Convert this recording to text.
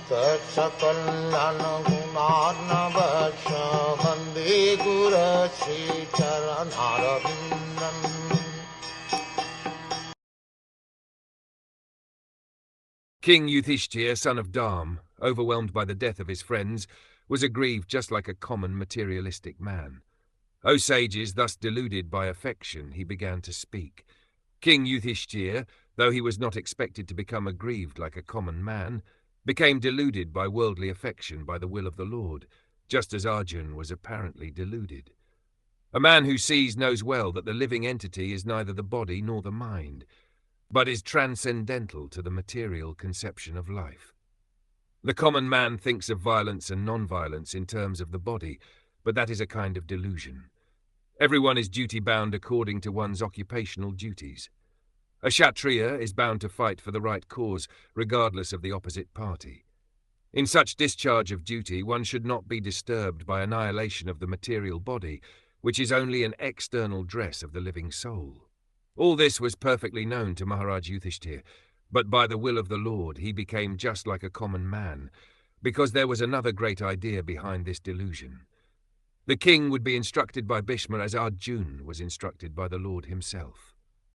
Sakal Gunarnavasha Vande Guru Sri Charanaravindan. King Yudhiṣṭhira, son of Dharma, overwhelmed by the death of his friends, was aggrieved just like a common materialistic man. O sages, thus deluded by affection, he began to speak. King Yudhiṣṭhira, though he was not expected to become aggrieved like a common man, became deluded by worldly affection by the will of the Lord, just as Arjuna was apparently deluded. A man who sees knows well that the living entity is neither the body nor the mind, but is transcendental to the material conception of life. The common man thinks of violence and non-violence in terms of the body, but that is a kind of delusion. Everyone is duty-bound according to one's occupational duties. A Kshatriya is bound to fight for the right cause, regardless of the opposite party. In such discharge of duty, one should not be disturbed by annihilation of the material body, which is only an external dress of the living soul. All this was perfectly known to Maharaj Yudhiṣṭhira, but by the will of the Lord he became just like a common man, because there was another great idea behind this delusion. The king would be instructed by Bhishma as Arjuna was instructed by the Lord himself.